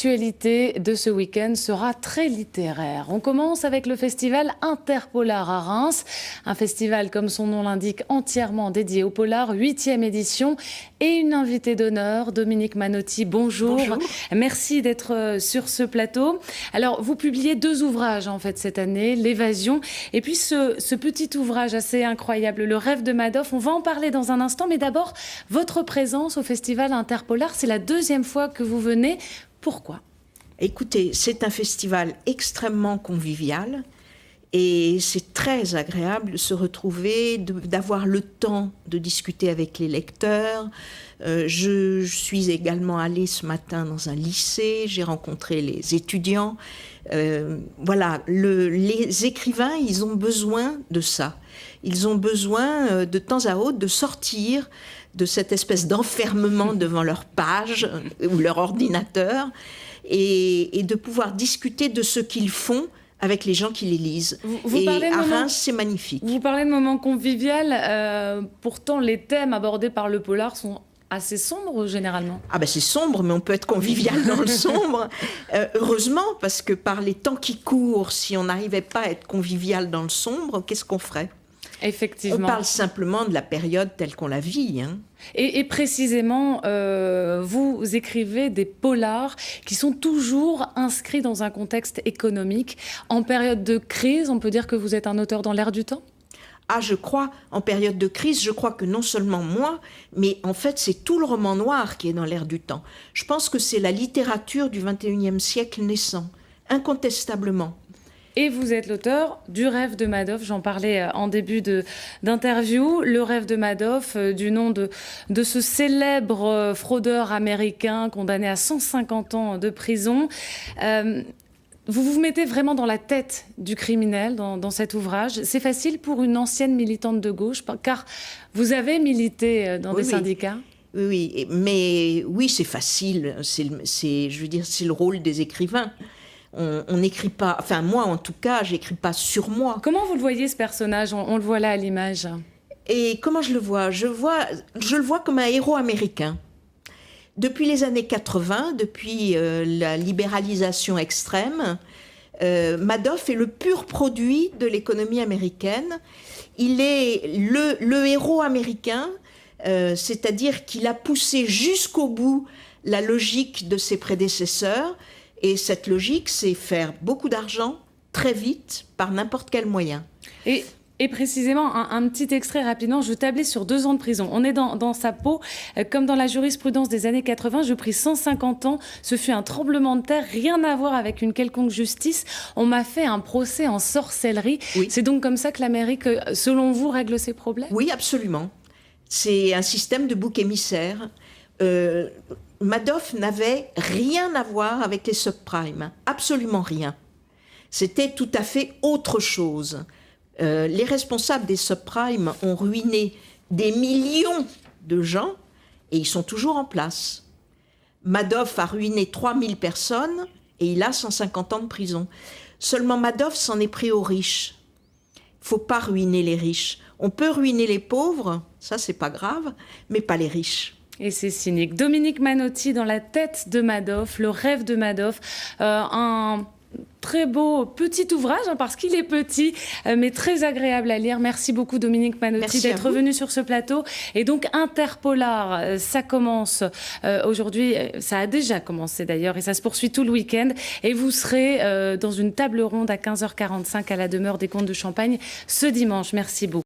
l'actualité de ce week-end sera très littéraire. On commence avec le festival Interpolar à Reims. Un festival, comme son nom l'indique, entièrement dédié au polar, 8e édition. Et une invitée d'honneur, Dominique Manotti. Bonjour. Bonjour. Merci d'être sur ce plateau. Alors, vous publiez 2 ouvrages en fait cette année, L'évasion et puis ce petit ouvrage assez incroyable, Le rêve de Madoff. On va en parler dans un instant, mais d'abord, votre présence au festival Interpolar, c'est la 2e fois que vous venez. Pourquoi ? Écoutez, c'est un festival extrêmement convivial et c'est très agréable de se retrouver, d'avoir le temps de discuter avec les lecteurs. Je suis également allée ce matin dans un lycée, j'ai rencontré les étudiants. Voilà, les écrivains, ils ont besoin de ça. Ils ont besoin de temps à autre de sortir de cette espèce d'enfermement devant leur page ou leur ordinateur et de pouvoir discuter de ce qu'ils font avec les gens qui les lisent. Et à Reims, c'est magnifique. Vous parlez de moments conviviaux, pourtant les thèmes abordés par le polar sont assez sombre généralement. Ah ben c'est sombre, mais on peut être convivial dans le sombre. Heureusement, parce que par les temps qui courent, si on n'arrivait pas à être convivial dans le sombre, qu'est-ce qu'on ferait ? Effectivement. On parle simplement de la période telle qu'on la vit. Hein. Et précisément, vous écrivez des polars qui sont toujours inscrits dans un contexte économique. En période de crise, on peut dire que vous êtes un auteur dans l'air du temps ? Ah, je crois, en période de crise, je crois que non seulement moi, mais en fait, c'est tout le roman noir qui est dans l'air du temps. Je pense que c'est la littérature du XXIe siècle naissant, incontestablement. Et vous êtes l'auteur du rêve de Madoff, j'en parlais en début d'interview. Le rêve de Madoff, du nom de ce célèbre fraudeur américain condamné à 150 ans de prison. Vous vous mettez vraiment dans la tête du criminel dans cet ouvrage. C'est facile pour une ancienne militante de gauche, car vous avez milité dans des syndicats. Oui, mais oui, c'est facile. Je veux dire, c'est le rôle des écrivains. On n'écrit pas, enfin moi en tout cas, j'écris pas sur moi. Comment vous le voyez ce personnage ? On le voit là à l'image. Et comment je le vois ? Je le vois comme un héros américain. Depuis les années 80, depuis la libéralisation extrême, Madoff est le pur produit de l'économie américaine. Il est le héros américain, c'est-à-dire qu'il a poussé jusqu'au bout la logique de ses prédécesseurs. Et cette logique, c'est faire beaucoup d'argent très vite par n'importe quel moyen. Et précisément, un petit extrait rapidement, je tablais sur 2 ans de prison. On est dans sa peau, comme dans la jurisprudence des années 80, je pris 150 ans, ce fut un tremblement de terre, rien à voir avec une quelconque justice. On m'a fait un procès en sorcellerie. Oui. C'est donc comme ça que l'Amérique, selon vous, règle ses problèmes ? Oui, absolument. C'est un système de bouc émissaire. Madoff n'avait rien à voir avec les subprimes, absolument rien. C'était tout à fait autre chose. Les responsables des subprimes ont ruiné des millions de gens et ils sont toujours en place. Madoff a ruiné 3000 personnes et il a 150 ans de prison. Seulement Madoff s'en est pris aux riches. Il ne faut pas ruiner les riches. On peut ruiner les pauvres, ça c'est pas grave, mais pas les riches. Et c'est cynique. Dominique Manotti dans La tête de Madoff, Le rêve de Madoff, un très beau petit ouvrage, parce qu'il est petit, mais très agréable à lire. Merci beaucoup Dominique Manotti d'être venu sur ce plateau. Et donc Interpolar, ça commence aujourd'hui, ça a déjà commencé d'ailleurs, et ça se poursuit tout le week-end. Et vous serez dans une table ronde à 15h45 à la demeure des Comtes de Champagne ce dimanche. Merci beaucoup.